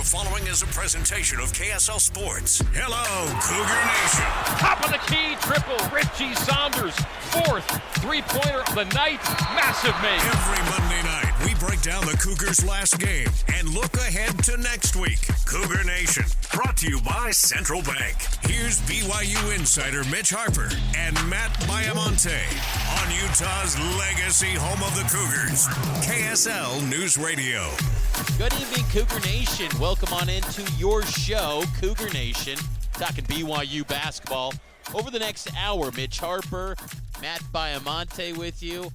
The following is a presentation of KSL Sports. Hello, Cougar Nation. Top of the key, triple, Richie Saunders, fourth three-pointer of the night, massive make. Every Monday night, we break down the Cougars' last game and look ahead to next week. Cougar Nation, brought to you by Central Bank. Here's BYU insider Mitch Harper and Matt Baiamonte on Utah's legacy home of the Cougars, KSL News Radio. Good evening, Cougar Nation. Welcome on into your show, Cougar Nation, talking BYU basketball. Over the next hour, Mitch Harper, Matt Baiamonte with you.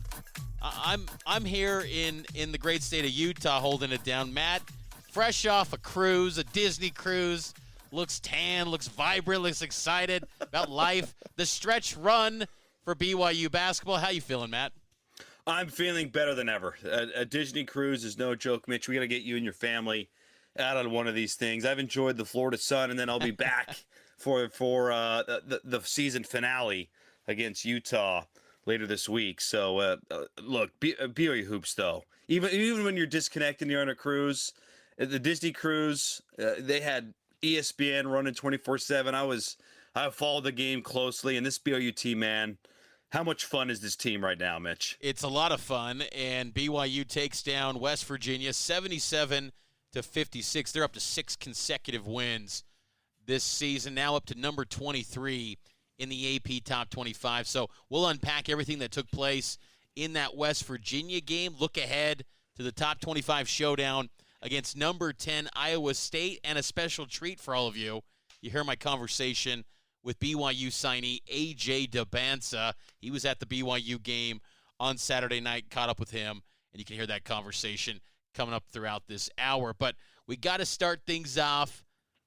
I'm here in the great state of Utah holding it down. Matt, fresh off a cruise, a Disney cruise, looks tan, looks vibrant, looks excited about life. The stretch run for BYU basketball. How you feeling, Matt? I'm feeling better than ever. A Disney cruise is no joke, Mitch. We got to get you and your family out on one of these things. I've enjoyed the Florida sun, and then I'll be back for the season finale against Utah later this week. So, look, BYU hoops, though. Even when you're disconnected and you're on a cruise, the Disney cruise, they had ESPN running 24/7. I followed the game closely, and this BYU team, man, how much fun is this team right now, Mitch? It's a lot of fun, and BYU takes down West Virginia 77-56. They're up to 6 consecutive wins this season, now up to number 23 in the AP Top 25. So we'll unpack everything that took place in that West Virginia game, look ahead to the Top 25 showdown against number 10 Iowa State, and a special treat for all of you. You hear my conversation with BYU signee AJ Dybantsa. He was at the BYU game on Saturday night, caught up with him, and you can hear that conversation coming up throughout this hour. But we got to start things off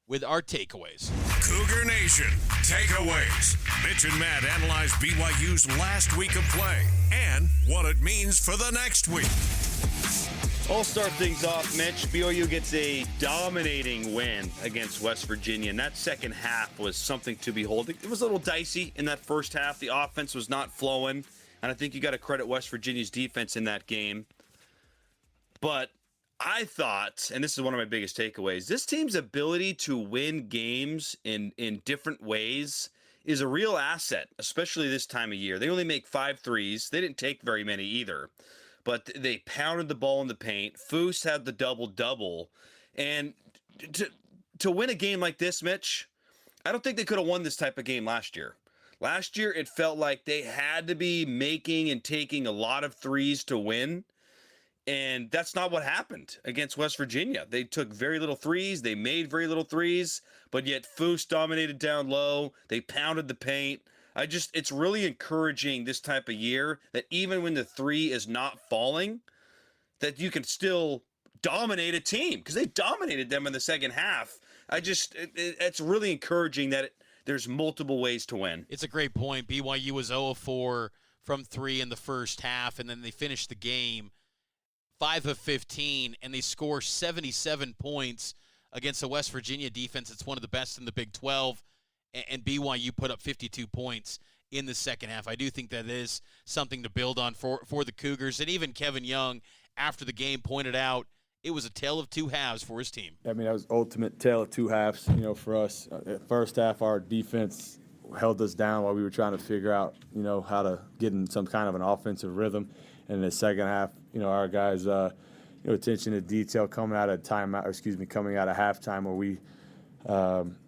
with our takeaways. Cougar Nation, takeaways. Mitch and Matt analyze BYU's last week of play and what it means for the next week. I'll start things off, Mitch. BYU gets a dominating win against West Virginia, and that second half was something to behold. It was a little dicey in that first half. The offense was not flowing, and I think you got to credit West Virginia's defense in that game. But I thought, and this is one of my biggest takeaways, this team's ability to win games in different ways is a real asset, especially this time of year. They only make 5 threes. They didn't take very many either. But they pounded the ball in the paint. Foose had the double-double. And to win a game like this, Mitch, I don't think they could have won this type of game last year. Last year, it felt like they had to be making and taking a lot of threes to win. And that's not what happened against West Virginia. They took very little threes. They made very little threes. But yet Foose dominated down low. They pounded the paint. It's really encouraging this type of year that even when the three is not falling, that you can still dominate a team, because they dominated them in the second half. It's really encouraging that there's multiple ways to win. It's a great point. BYU was 0 of 4 from 3 in the first half, and then they finished the game 5 of 15, and they score 77 points against the West Virginia defense. It's one of the best in the Big 12. And BYU put up 52 points in the second half. I do think that is something to build on for the Cougars. And even Kevin Young, after the game, pointed out it was a tale of two halves for his team. I mean, that was ultimate tale of two halves, for us. First half, our defense held us down while we were trying to figure out, how to get in some kind of an offensive rhythm. And in the second half, our guys, attention to detail coming out of halftime where we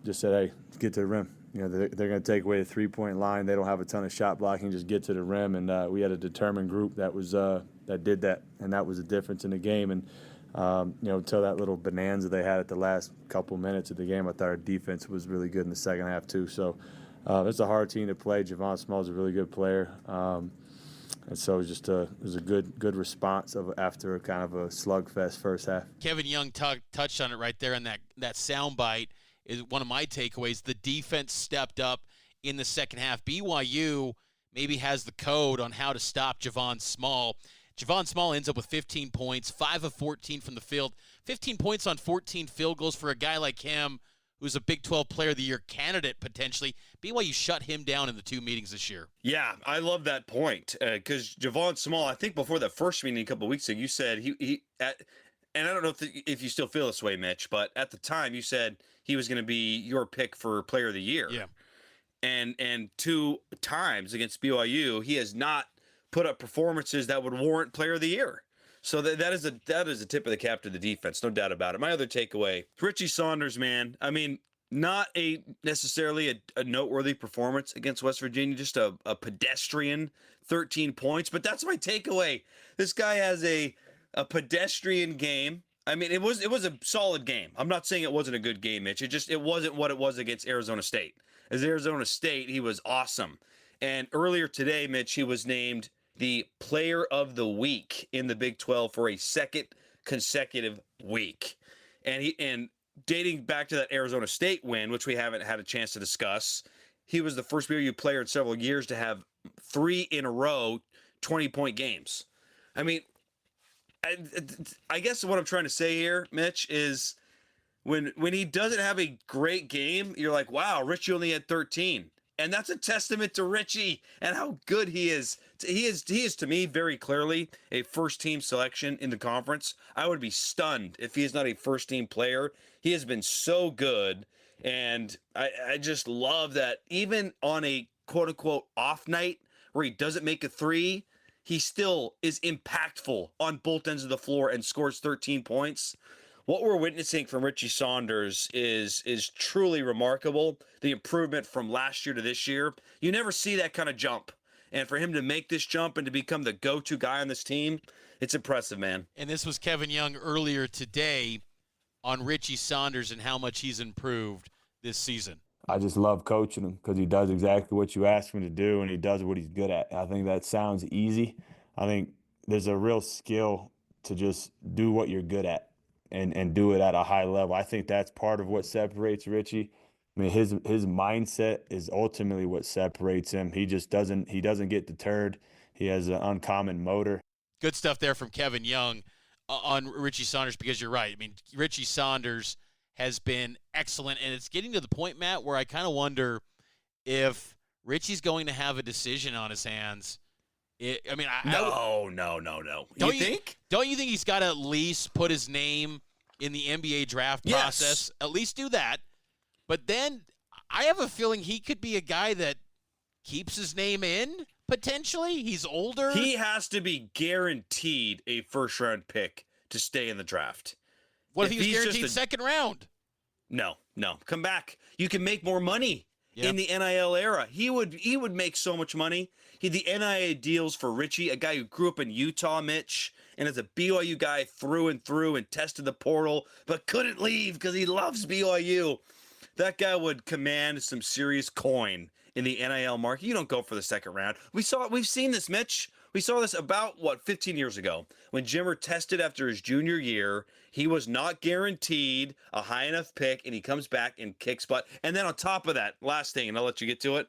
just said, hey, get to the rim. They're going to take away the three-point line. They don't have a ton of shot blocking. Just get to the rim. And we had a determined group that did that, and that was the difference in the game. And until that little bonanza they had at the last couple minutes of the game, I thought our defense was really good in the second half too. So it's a hard team to play. Javon Small is a really good player. And so it was a good response after kind of a slugfest first half. Kevin Young touched on it right there in that soundbite. Is one of my takeaways. The defense stepped up in the second half. BYU maybe has the code on how to stop Javon Small. Javon Small ends up with 15 points, 5 of 14 from the field. 15 points on 14 field goals for a guy like him who's a Big 12 Player of the Year candidate potentially. BYU shut him down in the 2 meetings this year. Yeah, I love that point because Javon Small, I think before that first meeting a couple of weeks ago, you said he and I don't know if you still feel this way, Mitch, but at the time you said he was going to be your pick for Player of the Year. Yeah. And 2 times against BYU, he has not put up performances that would warrant Player of the Year. So that is a tip of the cap to the defense, no doubt about it. My other takeaway, Richie Saunders, man. I mean, not necessarily a noteworthy performance against West Virginia, just a pedestrian 13 points. But that's my takeaway. This guy has a pedestrian game. I mean, it was a solid game. I'm not saying it wasn't a good game, Mitch. It wasn't what it was against Arizona State. As Arizona State, he was awesome. And earlier today, Mitch, he was named the Player of the Week in the Big 12 for a second consecutive week. And dating back to that Arizona State win, which we haven't had a chance to discuss, he was the first BYU player in several years to have 3 in a row 20-point games. I mean, I guess what I'm trying to say here, Mitch, is when he doesn't have a great game, you're like, wow, Richie only had 13. And that's a testament to Richie and how good he is. He is to me very clearly a first-team selection in the conference. I would be stunned if he is not a first-team player. He has been so good, and I just love that even on a quote-unquote off night where he doesn't make a 3, he still is impactful on both ends of the floor and scores 13 points. What we're witnessing from Richie Saunders is truly remarkable. The improvement from last year to this year. You never see that kind of jump. And for him to make this jump and to become the go-to guy on this team, it's impressive, man. And this was Kevin Young earlier today on Richie Saunders and how much he's improved this season. I just love coaching him because he does exactly what you ask him to do, and he does what he's good at. I think that sounds easy. I think there's a real skill to just do what you're good at and do it at a high level. I think that's part of what separates Richie. I mean, his mindset is ultimately what separates him. He just doesn't get deterred. He has an uncommon motor. Good stuff there from Kevin Young on Richie Saunders, because you're right. I mean, Richie Saunders has been excellent, and it's getting to the point, Matt, where I kind of wonder if Richie's going to have a decision on his hands. No. Don't you think? Don't you think he's got to at least put his name in the NBA draft process? Yes. At least do that. But then I have a feeling he could be a guy that keeps his name in, potentially. He's older. He has to be guaranteed a first-round pick to stay in the draft. What if he was guaranteed second round? No. Come back. You can make more money in the NIL era. He would make so much money. The NIL deals for Richie, a guy who grew up in Utah, Mitch, and is a BYU guy through and through and tested the portal, but couldn't leave because he loves BYU. That guy would command some serious coin in the NIL market. You don't go for the second round. We've seen this, Mitch. We saw this about, 15 years ago when Jimmer tested after his junior year. He was not guaranteed a high enough pick, and he comes back and kicks butt. And then on top of that, last thing, and I'll let you get to it,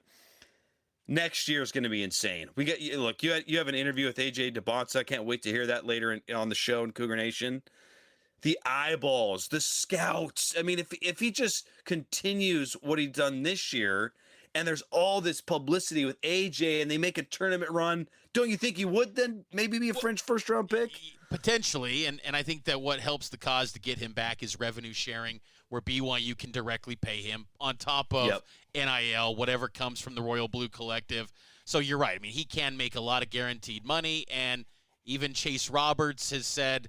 next year is going to be insane. You have an interview with AJ Dybantsa. I can't wait to hear that later on the show in Cougar Nation. The eyeballs, the scouts. I mean, if he just continues what he's done this year, and there's all this publicity with AJ, and they make a tournament run, don't you think he would then maybe be a French first-round pick? Potentially, and I think that what helps the cause to get him back is revenue sharing, where BYU can directly pay him on top of NIL, whatever comes from the Royal Blue Collective. So you're right. I mean, he can make a lot of guaranteed money, and even Chase Roberts has said,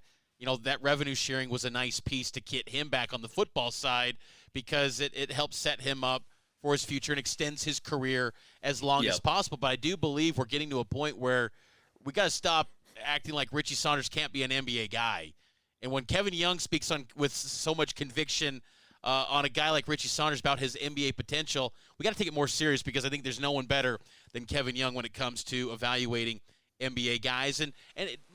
that revenue sharing was a nice piece to get him back on the football side because it helps set him up for his future and extends his career as long as possible. But I do believe we're getting to a point where we got to stop acting like Richie Saunders can't be an NBA guy. And when Kevin Young speaks with so much conviction on a guy like Richie Saunders about his NBA potential, we got to take it more serious because I think there's no one better than Kevin Young when it comes to evaluating NBA guys. And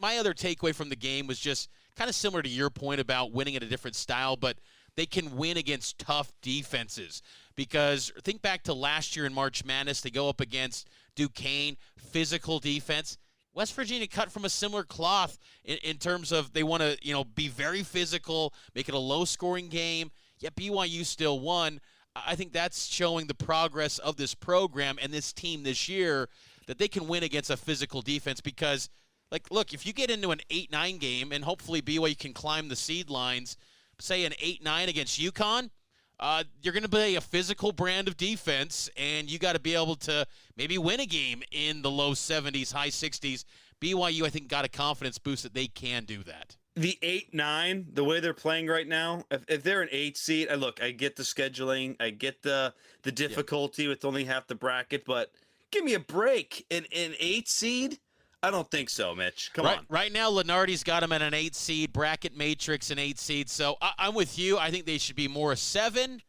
my other takeaway from the game was just kind of similar to your point about winning at a different style, but they can win against tough defenses. Because think back to last year in March Madness, they go up against Duquesne, physical defense. West Virginia cut from a similar cloth in terms of they want to, be very physical, make it a low-scoring game, yet BYU still won. I think that's showing the progress of this program and this team this year, that they can win against a physical defense because Like, look, if you get into an 8-9 game, and hopefully BYU can climb the seed lines, say an 8-9 against UConn, you're going to play a physical brand of defense, and you got to be able to maybe win a game in the low 70s, high 60s. BYU, I think, got a confidence boost that they can do that. The 8-9, the way they're playing right now, if they're an 8 seed, I get the scheduling, I get the difficulty with only half the bracket, but give me a break. An 8 seed? I don't think so, Mitch. Come on. Right now, Lenardi's got him at an 8 seed, bracket matrix an 8 seed. So I'm with you. I think they should be more a 7.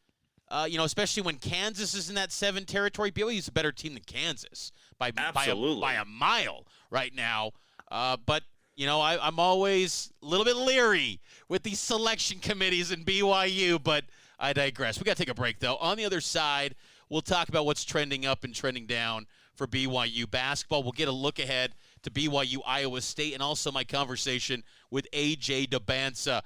Especially when Kansas is in that 7 territory. BYU's a better team than Kansas by a mile right now. But I'm always a little bit leery with these selection committees in BYU, but I digress. We got to take a break, though. On the other side, we'll talk about what's trending up and trending down for BYU basketball. We'll get a look ahead to BYU Iowa State and also my conversation with AJ Dybantsa.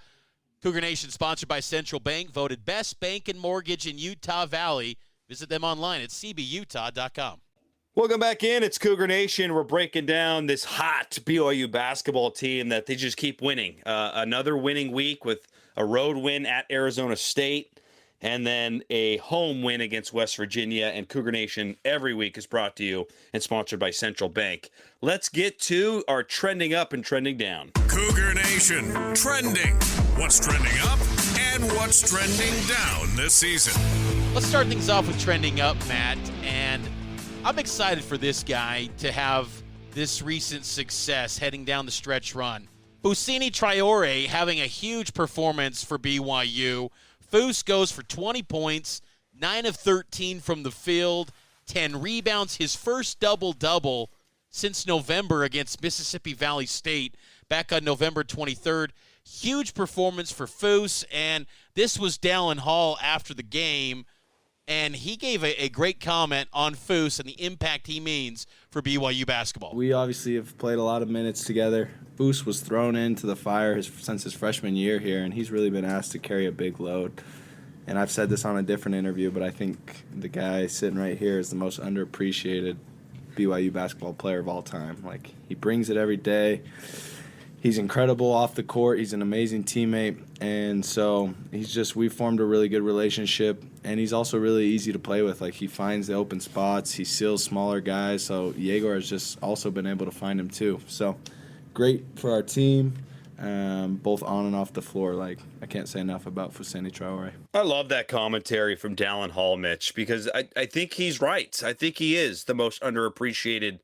Cougar Nation sponsored by Central Bank, voted best bank and mortgage in Utah Valley. Visit them online at cbutah.com. Welcome back in. It's Cougar Nation. We're breaking down this hot BYU basketball team that they just keep winning. Another winning week with a road win at Arizona State and then a home win against West Virginia. And Cougar Nation every week is brought to you and sponsored by Central Bank. Let's get to our trending up and trending down. Cougar Nation trending. What's trending up and what's trending down this season? Let's start things off with trending up, Matt. And I'm excited for this guy to have this recent success heading down the stretch run. Fousseyni Traore having a huge performance for BYU. Foose goes for 20 points, 9 of 13 from the field, 10 rebounds, his first double-double since November against Mississippi Valley State back on November 23rd. Huge performance for Foose, and this was Dallin Hall after the game, and he gave a great comment on Foose and the impact he means for BYU basketball. We obviously have played a lot of minutes together. Foose was thrown into the fire since his freshman year here, and he's really been asked to carry a big load. And I've said this on a different interview, but I think the guy sitting right here is the most underappreciated BYU basketball player of all time. Like, he brings it every day. He's incredible off the court. He's an amazing teammate. And so we formed a really good relationship. And he's also really easy to play with. Like, he finds the open spots. He seals smaller guys. So Yegor has just also been able to find him too. So great for our team, both on and off the floor. Like, I can't say enough about Fousseyni Traore. I love that commentary from Dallin Hall, Mitch, because I think he's right. I think he is the most underappreciated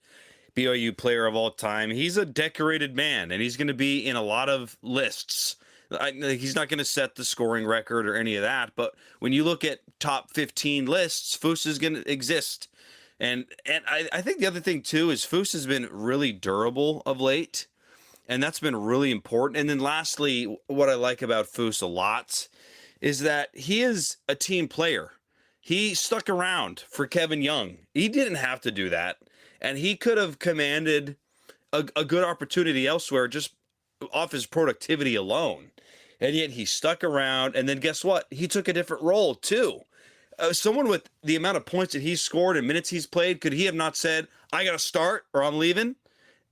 BYU player of all time. He's a decorated man, and he's going to be in a lot of lists. He's not going to set the scoring record or any of that, but when you look at top 15 lists, Foose is going to exist. And I think the other thing, too, is Foose has been really durable of late, and that's been really important. And then lastly, what I like about Foose a lot is that he is a team player. He stuck around for Kevin Young. He didn't have to do that. And he could have commanded a good opportunity elsewhere just off his productivity alone. And yet he stuck around. And then guess what? He took a different role too. Someone with the amount of points that he's scored and minutes he's played, could he have not said, I got to start or I'm leaving?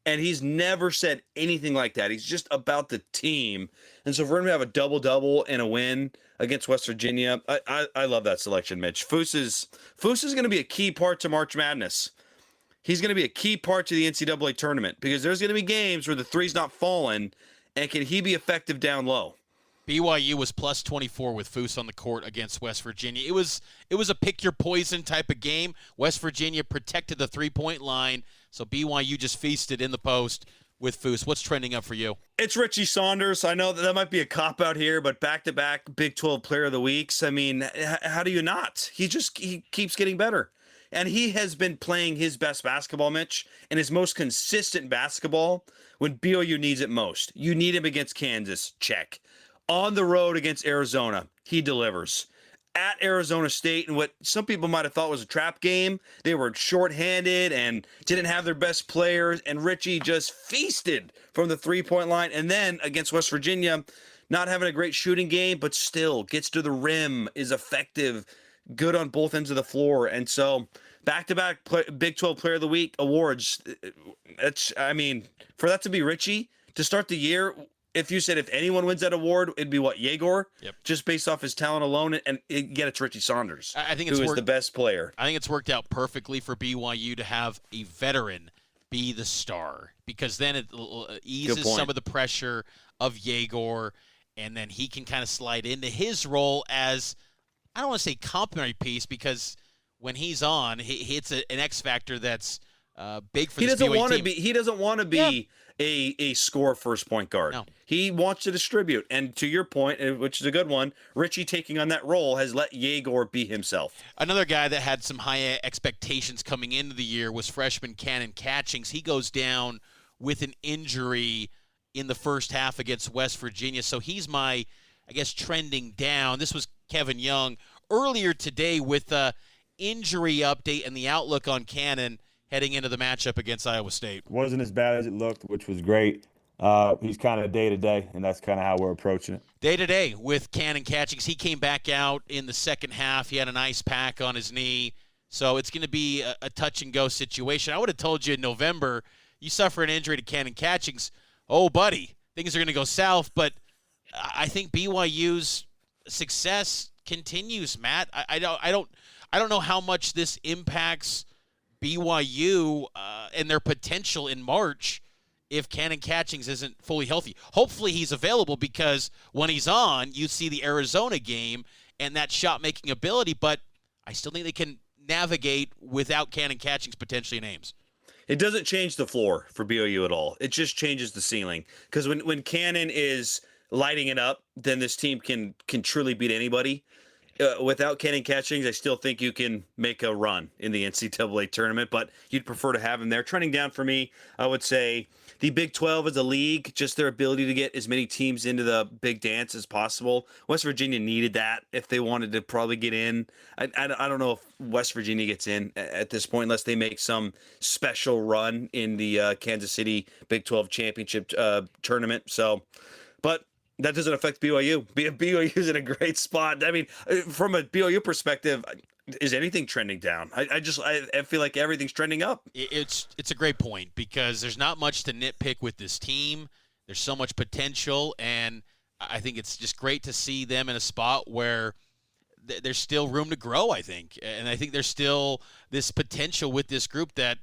And he's never said anything like that. He's just about the team. And so for him to have a double-double and a win against West Virginia, I love that selection, Mitch. Foose is going to be a key part to March Madness. He's going to be a key part to the NCAA tournament because there's going to be games where the three's not falling, and can he be effective down low? BYU was plus 24 with Foose on the court against West Virginia. It was a pick-your-poison type of game. West Virginia protected the three-point line, so BYU just feasted in the post with Foose. What's trending up for you? It's Richie Saunders. I know that might be a cop-out here, but back-to-back Big 12 Player of the Weeks. I mean, how do you not? He keeps getting better. And he has been playing his best basketball, Mitch, and his most consistent basketball when BYU needs it most. You need him against Kansas, check. On the road against Arizona, he delivers. At Arizona State, and what some people might have thought was a trap game, they were shorthanded and didn't have their best players, and Richie just feasted from the three-point line. And then against West Virginia, not having a great shooting game, but still gets to the rim, is effective, good on both ends of the floor. And so back-to-back Big 12 Player of the Week awards. For that to be Richie to start the year, if you said if anyone wins that award, it'd be what, Yegor? Yep. Just based off his talent alone, and yet it's Richie Saunders, I think who is the best player. I think it's worked out perfectly for BYU to have a veteran be the star, because then it eases some of the pressure of Yegor, and then he can kind of slide into his role as, I don't want to say complimentary piece, because when he's on, it's an X factor that's big for this BYU team. He doesn't want to be a score first point guard. No. He wants to distribute. And to your point, which is a good one, Richie taking on that role has let Yegor be himself. Another guy that had some high expectations coming into the year was freshman Cannon Catchings. He goes down with an injury in the first half against West Virginia. So he's my, I guess, trending down. This was Kevin Young earlier today with the injury update and the outlook on Cannon heading into the matchup against Iowa State. Wasn't as bad as it looked, which was great. He's kind of day-to-day, and that's kind of how we're approaching it. Day-to-day with Cannon Catchings. He came back out in the second half. He had an ice pack on his knee. So it's going to be a touch-and-go situation. I would have told you in November, you suffer an injury to Cannon Catchings, oh, buddy, things are going to go south. But I think BYU's success continues, Matt. I don't know how much this impacts BYU and their potential in March if Cannon Catchings isn't fully healthy. Hopefully he's available, because when he's on, you see the Arizona game and that shot-making ability, but I still think they can navigate without Cannon Catchings potentially in Ames. It doesn't change the floor for BYU at all. It just changes the ceiling. Because when Cannon is lighting it up, then this team can truly beat anybody. Without Cannon Catchings, I still think you can make a run in the NCAA tournament, but you'd prefer to have him there. Trending down for me, I would say the Big 12 as a league, just their ability to get as many teams into the big dance as possible. West Virginia needed that if they wanted to probably get in. I don't know if West Virginia gets in at this point unless they make some special run in the Kansas City Big 12 championship tournament. But that doesn't affect BYU. BYU's in a great spot. I mean, from a BYU perspective, is anything trending down? I feel like everything's trending up. It's a great point, because there's not much to nitpick with this team. There's so much potential, and I think it's just great to see them in a spot where there's still room to grow, I think. And I think there's still this potential with this group that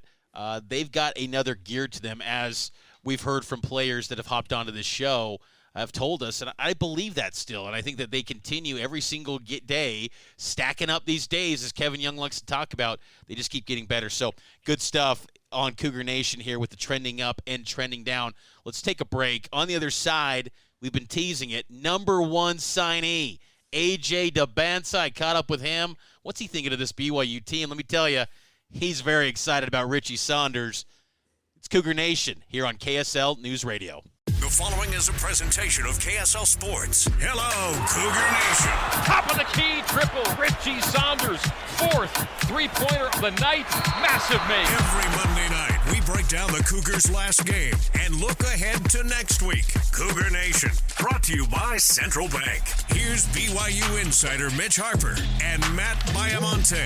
they've got another gear to them, as we've heard from players that have hopped onto this show have told us, and I believe that still, and I think that they continue every single day stacking up these days, as Kevin Young likes to talk about. They just keep getting better. So good stuff on Cougar Nation here with the trending up and trending down. Let's take a break. On the other side, we've been teasing it. Number one signee, AJ Dybantsa. I caught up with him. What's he thinking of this BYU team? Let me tell you, he's very excited about Richie Saunders. It's Cougar Nation here on KSL News Radio. The following is a presentation of KSL Sports. Hello, Cougar Nation. Top of the key, triple. Richie Saunders, fourth three-pointer of the night. Massive make. Every Monday night, we break down the Cougars' last game and look ahead to next week. Cougar Nation, brought to you by Central Bank. Here's BYU insider Mitch Harper and Matt Baiamonte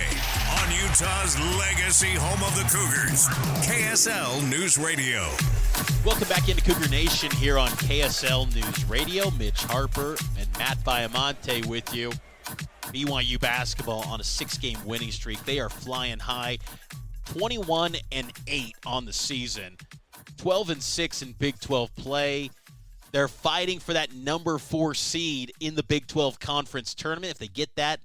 on Utah's legacy home of the Cougars, KSL News Radio. Welcome back into Cougar Nation here on KSL News Radio. Mitch Harper and Matt Baiamonte with you. BYU basketball on a 6-game winning streak. They are flying high, 21-8 on the season, 12-6 in Big 12 play. They're fighting for that number 4 seed in the Big 12 Conference Tournament. If they get that,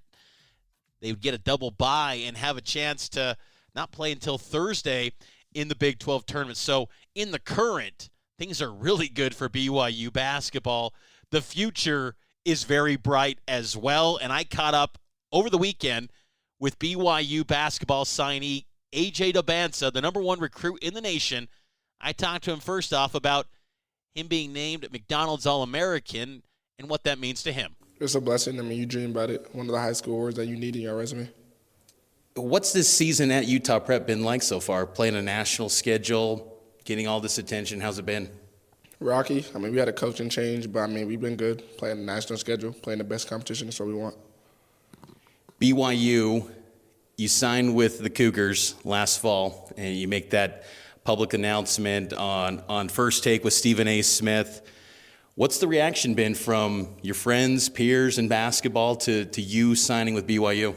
they would get a double bye and have a chance to not play until Thursday in the Big 12 Tournament. So in the current, things are really good for BYU basketball. The future is very bright as well. And I caught up over the weekend with BYU basketball signee AJ Dybantsa, the number 1 recruit in the nation. I talked to him first off about him being named McDonald's All-American and what that means to him. It's a blessing. I mean, you dream about it. One of the high school awards that you need in your resume. What's this season at Utah Prep been like so far? Playing a national schedule, getting all this attention, how's it been? Rocky. I mean, we had a coaching change, but, I mean, we've been good. Playing the national schedule, playing the best competition, that's what we want. BYU You signed with the Cougars last fall, and you make that public announcement on First Take with Stephen A. Smith. What's the reaction been from your friends, peers in basketball to you signing with BYU?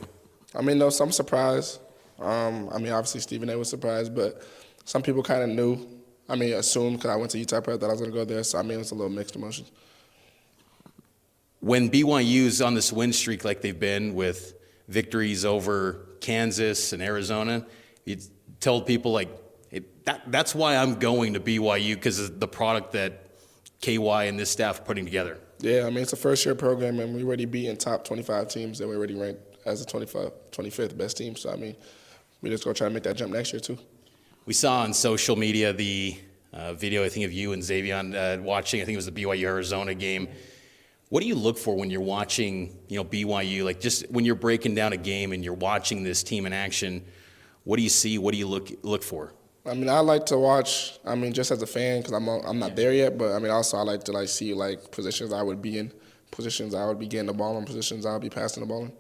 I mean, no, some surprised. Obviously Stephen A. was surprised, but some people kind of knew. Assumed because I went to Utah Prep that I was going to go there. So, it was a little mixed emotions. When BYU's on this win streak like they've been with victories over Kansas and Arizona, you told people, like, hey, that's why I'm going to BYU, because of the product that KY and this staff are putting together. Yeah, it's a first-year program, and we already beaten top 25 teams, and we're already ranked as the 25th best team. So, we just going to try to make that jump next year, too. We saw on social media the video, I think, of you and Xavier watching, I think it was the BYU-Arizona game. What do you look for when you're watching, BYU? Like, just when you're breaking down a game and you're watching this team in action, what do you see? What do you look for? I like to watch, just as a fan, because I'm not there yet, but, also I like to, see, positions I would be in, positions I would be getting the ball in, positions I would be passing the ball in.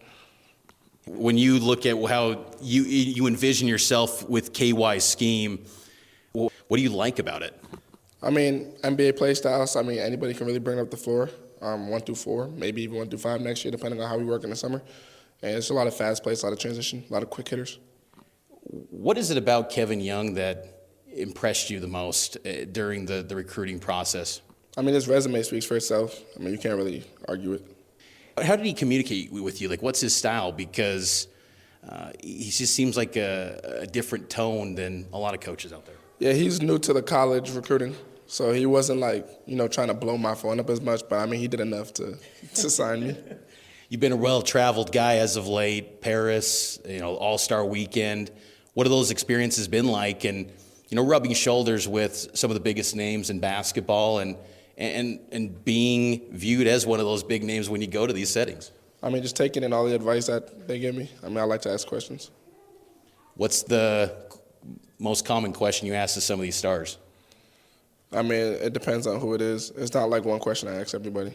When you look at how you envision yourself with KY's scheme, what do you like about it? NBA play styles. Anybody can really bring up the floor, 1 through 4, maybe even 1 through 5 next year, depending on how we work in the summer. And it's a lot of fast plays, a lot of transition, a lot of quick hitters. What is it about Kevin Young that impressed you the most during the recruiting process? His resume speaks for itself. You can't really argue it. How did he communicate with you? Like, what's his style? Because he just seems like a different tone than a lot of coaches out there. Yeah, he's new to the college recruiting, so he wasn't trying to blow my phone up as much. But he did enough to sign me. You've been a well-traveled guy as of late. Paris, All-Star Weekend. What have those experiences been like? And rubbing shoulders with some of the biggest names in basketball and being viewed as one of those big names when you go to these settings. Just taking in all the advice that they give me. I like to ask questions. What's the most common question you ask to some of these stars? It depends on who it is. It's not like one question I ask everybody.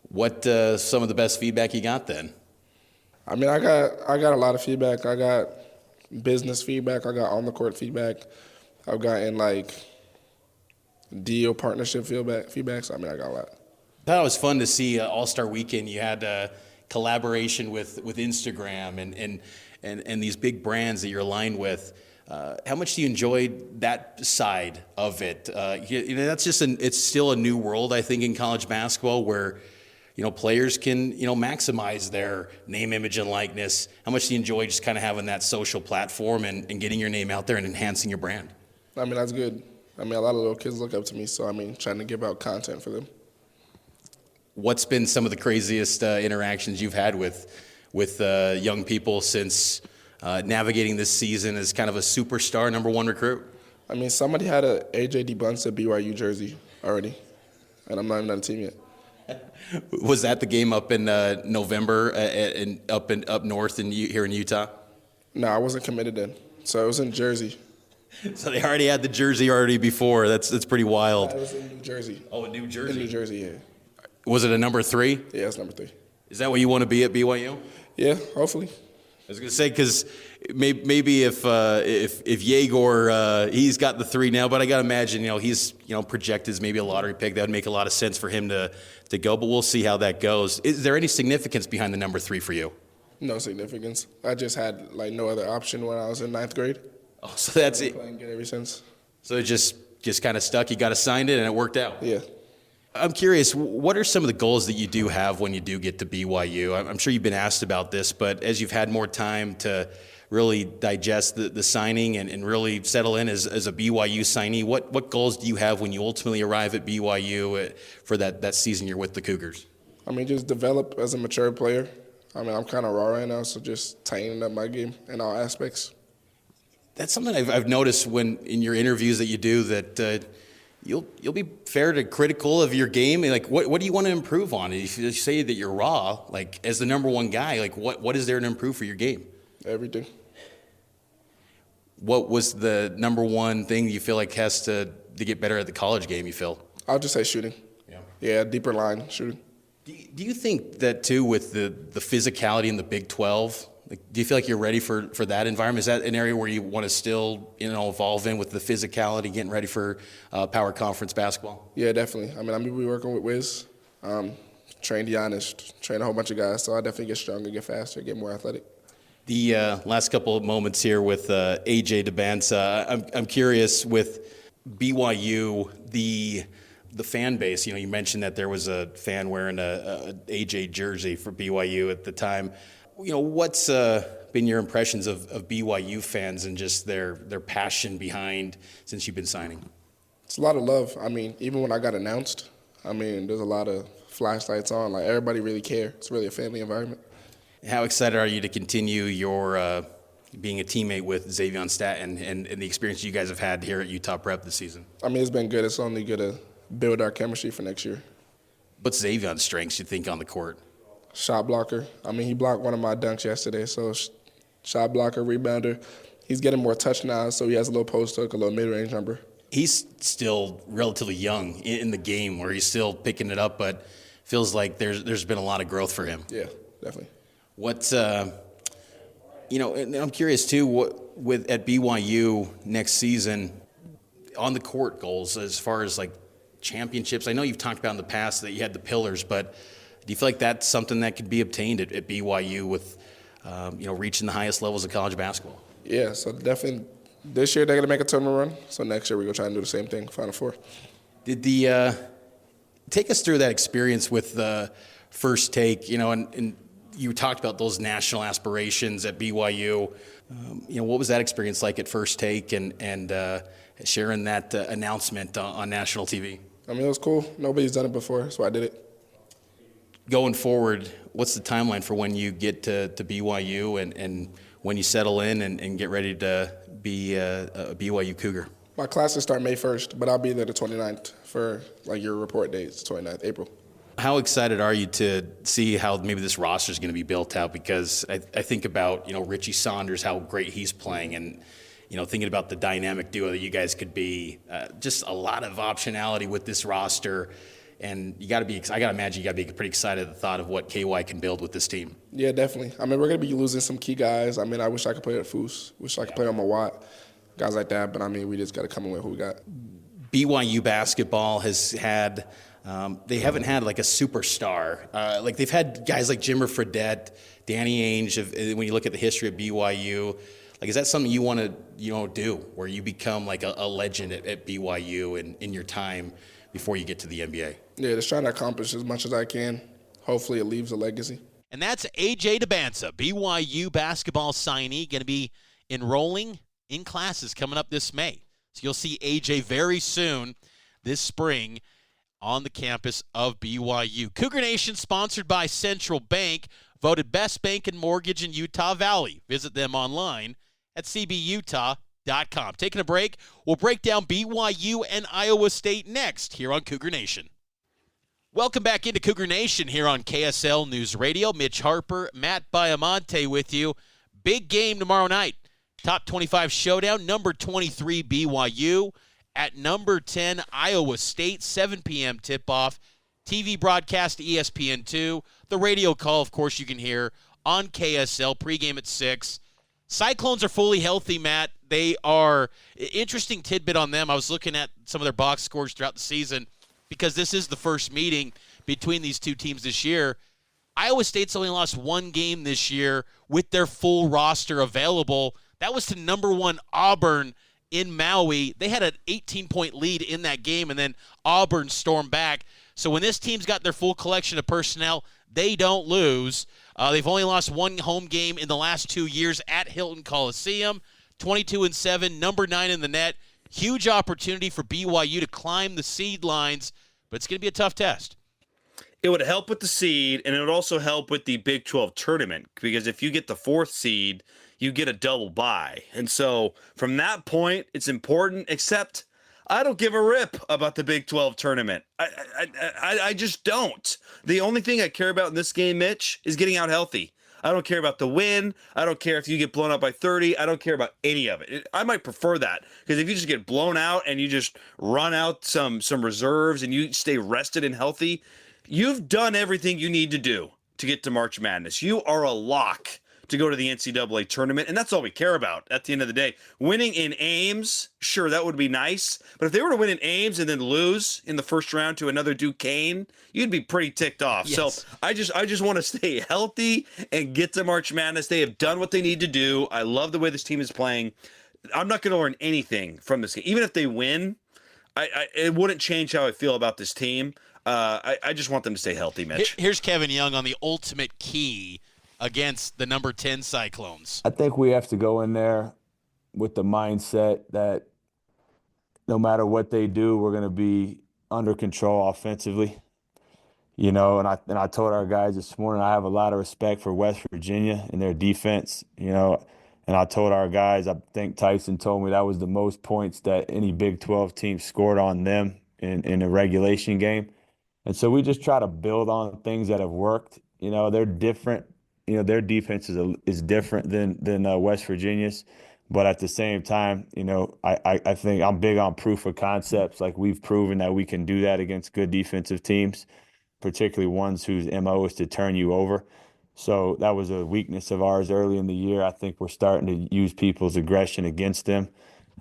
What some of the best feedback you got then? I got a lot of feedback. I got business feedback. I got on the court feedback. I've gotten deal partnership feedback. So I got a lot. I thought it was fun to see All-Star Weekend. You had a collaboration with Instagram and these big brands that you're aligned with. How much do you enjoy that side of it? That's just it's still a new world, I think, in college basketball where players can maximize their name, image, and likeness. How much do you enjoy just kind of having that social platform and getting your name out there and enhancing your brand? That's good. A lot of little kids look up to me, so trying to give out content for them. What's been some of the craziest interactions you've had with young people since navigating this season as kind of a superstar number 1 recruit? Somebody had a AJ Dybantsa BYU jersey already, and I'm not even on the team yet. Was that the game up in November and up north here in Utah? No, I wasn't committed then, so it was in Jersey. So they already had the jersey before. That's pretty wild. It was in New Jersey. Oh, in New Jersey. In New Jersey, yeah. Was it a number 3? Yeah, it's number 3. Is that what you want to be at BYU? Yeah, hopefully. I was going to say, because maybe if Yegor, he's got the 3 now, but I got to imagine, he's projected as maybe a lottery pick. That would make a lot of sense for him to go, but we'll see how that goes. Is there any significance behind the number 3 for you? No significance. I just had no other option when I was in 9th grade. Oh, so that's it. Playing good ever since. So it just kind of stuck. You got assigned it, and it worked out. Yeah. I'm curious, what are some of the goals that you do have when you do get to BYU? I'm sure you've been asked about this, but as you've had more time to really digest the signing and really settle in as a BYU signee, what goals do you have when you ultimately arrive at BYU for that season you're with the Cougars? Just develop as a mature player. I'm kind of raw right now, so just tightening up my game in all aspects. That's something I've noticed when in your interviews that you do that you'll be fair to critical of your game. Like, what do you want to improve on? If you say that you're raw, like as the number 1 guy, like what is there to improve for your game? Everything. What was the number 1 thing you feel like has to get better at the college game, you feel? I'll just say shooting. Yeah, deeper line shooting. Do you think that, too, with the physicality in the Big 12, Like, do you feel like you're ready for that environment? Is that an area where you want to still, evolve in with the physicality, getting ready for Power Conference basketball? Yeah, definitely. I mean, I'm going to be working with Wiz, train Giannis, train a whole bunch of guys, so I definitely get stronger, get faster, get more athletic. The last couple of moments here with AJ Dybantsa, I'm curious with BYU, the fan base. You mentioned that there was a fan wearing a AJ jersey for BYU at the time. What's been your impressions of BYU fans and just their passion behind since you've been signing? It's a lot of love. I mean, even when I got announced, there's a lot of flashlights on. Like, everybody really cares. It's really a family environment. How excited are you to continue your being a teammate with Xavier Stat and the experience you guys have had here at Utah Prep this season? It's been good. It's only good to build our chemistry for next year. What's Xavion's strengths, you think, on the court? Shot blocker. He blocked one of my dunks yesterday, so shot blocker, rebounder. He's getting more touch now, so he has a little post hook, a little mid-range number. He's still relatively young in the game where he's still picking it up, but feels like there's been a lot of growth for him. Yeah, definitely. What, and I'm curious too, at BYU next season, on the court goals as far as like championships. I know you've talked about in the past that you had the pillars, but do you feel like that's something that could be obtained at BYU with, reaching the highest levels of college basketball? Yeah, so definitely this year they're going to make a tournament run. So next year we're going to try and do the same thing, Final Four. Take us through that experience with the First Take, and you talked about those national aspirations at BYU. What was that experience like at First Take and sharing that announcement on national TV? It was cool. Nobody's done it before, so I did it. Going forward, what's the timeline for when you get to BYU and when you settle in and get ready to be a BYU Cougar? My classes start May 1st, but I'll be there the 29th for your report dates, 29th, April. How excited are you to see how maybe this roster is going to be built out? Because I think about, Richie Saunders, how great he's playing, and, thinking about the dynamic duo that you guys could be, just a lot of optionality with this roster. And I got to imagine you got to be pretty excited at the thought of what KY can build with this team. Yeah, definitely. We're going to be losing some key guys. I wish I could play at Foose. Wish I could play on Mawat. Guys like that. But, we just got to come in with who we got. BYU basketball has had they haven't had like a superstar. They've had guys like Jimmer Fredette, Danny Ainge. When you look at the history of BYU, is that something you want to do, where you become like a legend at BYU in your time before you get to the NBA? Yeah, just trying to accomplish as much as I can. Hopefully it leaves a legacy. And that's AJ Dybantsa, BYU basketball signee, going to be enrolling in classes coming up this May. So you'll see AJ very soon this spring on the campus of BYU. Cougar Nation sponsored by Central Bank, voted best bank and mortgage in Utah Valley. Visit them online at cbutah.com. Taking a break, we'll break down BYU and Iowa State next here on Cougar Nation. Welcome back into Cougar Nation here on KSL News Radio. Mitch Harper, Matt Baiamonte with you. Big game tomorrow night. Top 25 showdown, number 23 BYU at number 10 Iowa State, 7 p.m. tip-off. TV broadcast ESPN2. The radio call, of course, you can hear on KSL. Pregame at 6. Cyclones are fully healthy, Matt. They are interesting tidbit on them. I was looking at some of their box scores throughout the season because this is the first meeting between these two teams this year. Iowa State's only lost one game this year with their full roster available. That was to number 1 Auburn in Maui. They had an 18-point lead in that game, and then Auburn stormed back. So when this team's got their full collection of personnel, they don't lose. They've only lost one home game in the last 2 years at Hilton Coliseum. 22-7, number 9 in the net. Huge opportunity for BYU to climb the seed lines, but it's going to be a tough test. It would help with the seed, and it would also help with the Big 12 tournament, because if you get the 4th seed, you get a double bye. And so from that point, it's important, except I don't give a rip about the Big 12 tournament. I just don't. The only thing I care about in this game, Mitch, is getting out healthy. I don't care about the win. I don't care if you get blown out by 30. I don't care about any of it. I might prefer that, because if you just get blown out and you just run out some reserves and you stay rested and healthy, you've done everything you need to do to get to March Madness. You are a lock to go to the NCAA tournament, and that's all we care about at the end of the day. Winning in Ames, sure, that would be nice, but if they were to win in Ames and then lose in the first round to another Duquesne, you'd be pretty ticked off. Yes. So I just want to stay healthy and get to March Madness. They have done what they need to do. I love the way this team is playing. I'm not going to learn anything from this game. Even if they win, it wouldn't change how I feel about this team. I just want them to stay healthy, Mitch. Here's Kevin Young on the ultimate key against the number 10 Cyclones. I think we have to go in there with the mindset that no matter what they do, we're going to be under control offensively. And I told our guys this morning, I have a lot of respect for West Virginia and their defense, and I told our guys, I think Tyson told me that was the most points that any Big 12 team scored on them in a regulation game. And so we just try to build on things that have worked. They're different. Their defense is different than West Virginia's. But at the same time, I think I'm big on proof of concepts. Like, we've proven that we can do that against good defensive teams, particularly ones whose MO is to turn you over. So that was a weakness of ours early in the year. I think we're starting to use people's aggression against them.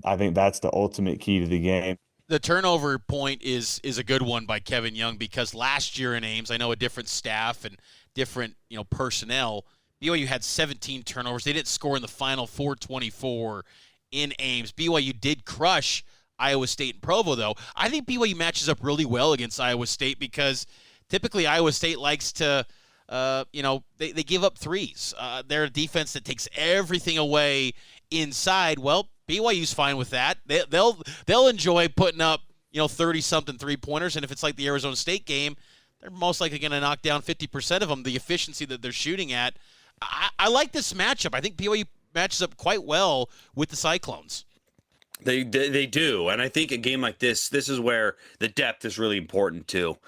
I think that's the ultimate key to the game. The turnover point is a good one by Kevin Young, because last year in Ames, I know a different staff and different personnel, BYU had 17 turnovers. They didn't score in the final 424 in Ames. BYU did crush Iowa State and Provo, though. I think BYU matches up really well against Iowa State, because typically Iowa State likes to they give up threes. They're a defense that takes everything away inside. Well, BYU's fine with that. They'll enjoy putting up 30-something three-pointers, and if it's like the Arizona State game, they're most likely going to knock down 50% of them. The efficiency that they're shooting at, I like this matchup. I think BYU matches up quite well with the Cyclones. They do, and I think a game like this is where the depth is really important too.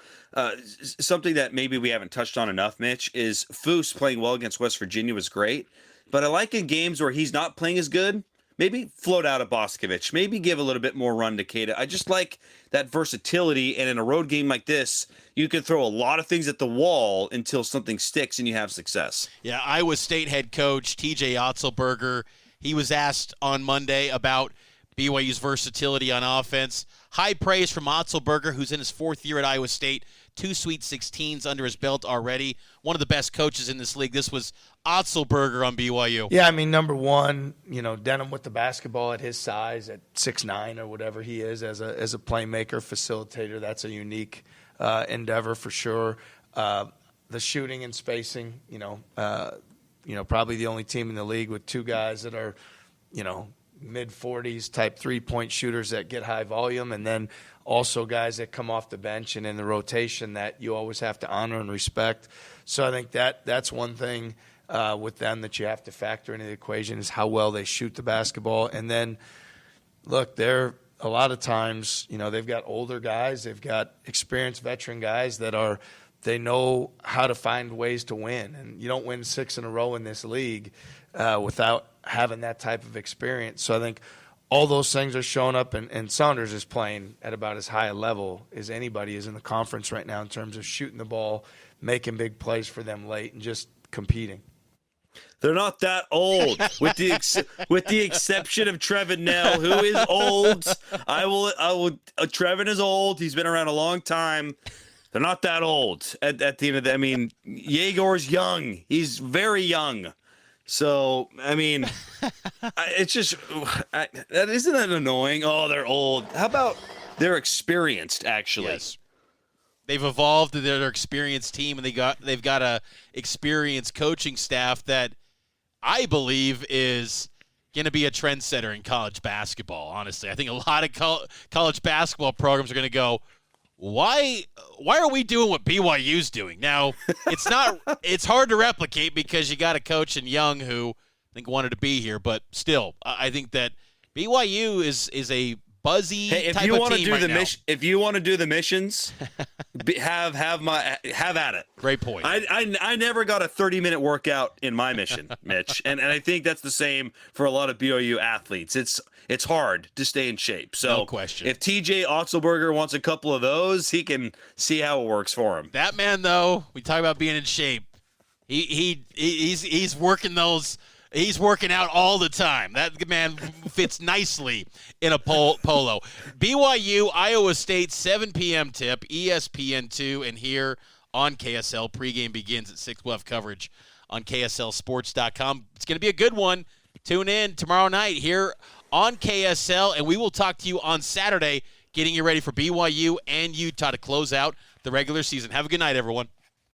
Something that maybe we haven't touched on enough, Mitch, is Foose playing well against West Virginia was great, but I like in games where he's not playing as good, maybe float out of Boscovich, maybe give a little bit more run to Keita. I just like that versatility, and in a road game like this, you can throw a lot of things at the wall until something sticks and you have success. Yeah, Iowa State head coach TJ Otzelberger, he was asked on Monday about BYU's versatility on offense. High praise from Otzelberger, who's in his fourth year at Iowa State. 2 Sweet 16s under his belt already. One of the best coaches in this league. This was Otzelberger on BYU. Yeah, I mean, number one, Denham with the basketball at his size, at 6'9" or whatever he is, as a playmaker, facilitator. That's a unique endeavor for sure. The shooting and spacing, probably the only team in the league with two guys that are, mid-40s type three-point shooters that get high volume, and then also guys that come off the bench and in the rotation that you always have to honor and respect. So I think that's one thing with them that you have to factor into the equation, is how well they shoot the basketball. And then, look, they're a lot of times, they've got older guys, they've got experienced veteran guys that they know how to find ways to win. And you don't win 6 in a row in this league without having that type of experience. So I think all those things are showing up, and Saunders is playing at about as high a level as anybody is in the conference right now in terms of shooting the ball, making big plays for them late, and just competing. They're not that old, with the exception of Trevin Nell, who is old. Trevin is old. He's been around a long time. They're not that old at the end of the. I mean, Yegor's young. He's very young. So, I mean, it's just, isn't that annoying? Oh, they're old. How about they're experienced, actually? Yes. They've evolved to their experienced team, and they've got a experienced coaching staff that I believe is going to be a trendsetter in college basketball, honestly. I think a lot of college basketball programs are going to go, why are we doing what BYU's doing? Now, it's hard to replicate because you got a coach in Young who I think wanted to be here, but still, I think that BYU is a buzzy type of team right now. If you want to do the missions, have at it. Great point. I never got a 30-minute workout in my mission, Mitch, and I think that's the same for a lot of BYU athletes. It's hard to stay in shape. So no question. If TJ Otzelberger wants a couple of those, he can see how it works for him. That man, though, we talk about being in shape. He's working those. He's working out all the time. That man fits nicely in a polo. BYU, Iowa State, 7 p.m. tip, ESPN2, and here on KSL. Pregame begins at 6. We'll have coverage on KSLSports.com. It's going to be a good one. Tune in tomorrow night here on KSL, and we will talk to you on Saturday, getting you ready for BYU and Utah to close out the regular season. Have a good night, everyone.